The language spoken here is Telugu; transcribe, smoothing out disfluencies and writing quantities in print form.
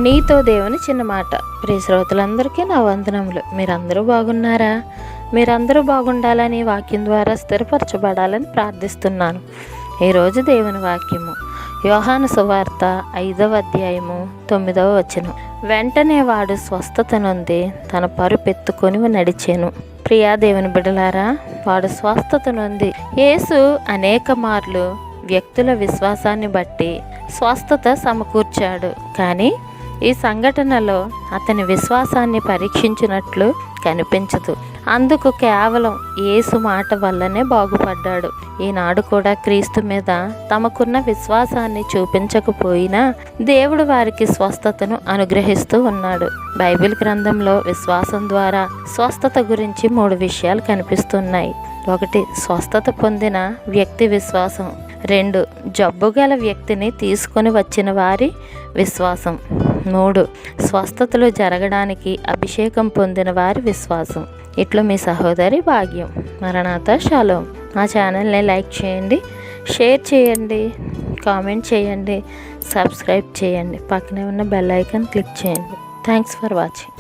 నీతో దేవుని చిన్న మాట. ప్రియ శ్రోతలందరికీ నా వందనములు. మీరందరూ బాగున్నారా? మీరందరూ బాగుండాలని వాక్యం ద్వారా స్థిరపరచబడాలని ప్రార్థిస్తున్నాను. ఈరోజు దేవుని వాక్యము యోహాను సువార్త 5వ అధ్యాయము 9వ వచనం. వెంటనే వాడు స్వస్థత నొంది తన పరుపెత్తుకొని నడిచెను. ప్రియా దేవుని బిడ్డలారా, వాడు స్వస్థత నొంది. యేసు అనేక మార్లు వ్యక్తుల విశ్వాసాన్ని బట్టి స్వస్థత సమకూర్చాడు. కానీ ఈ సంఘటనలో అతని విశ్వాసాన్ని పరీక్షించినట్లు కనిపించదు. అందుకు కేవలం యేసు మాట వల్లనే బాగుపడ్డాడు. ఈనాడు కూడా క్రీస్తు మీద తమకున్న విశ్వాసాన్ని చూపించకపోయినా దేవుడు వారికి స్వస్థతను అనుగ్రహిస్తూ ఉన్నాడు. బైబిల్ గ్రంథంలో విశ్వాసం ద్వారా స్వస్థత గురించి 3 విషయాలు కనిపిస్తున్నాయి. 1, స్వస్థత పొందిన వ్యక్తి విశ్వాసం. 2, జబ్బు గల వ్యక్తిని తీసుకొని వచ్చిన వారి విశ్వాసం. 3, స్వస్థతలు జరగడానికి అభిషేకం పొందిన వారి విశ్వాసం. ఇట్లు మీ సహోదరి భాగ్యం. మరణాత షాలోమ్. మా ఛానల్ని లైక్ చేయండి, షేర్ చేయండి, కామెంట్ చేయండి, సబ్స్క్రైబ్ చేయండి. పక్కనే ఉన్న బెల్ ఐకాన్ క్లిక్ చేయండి. Thanks for watching.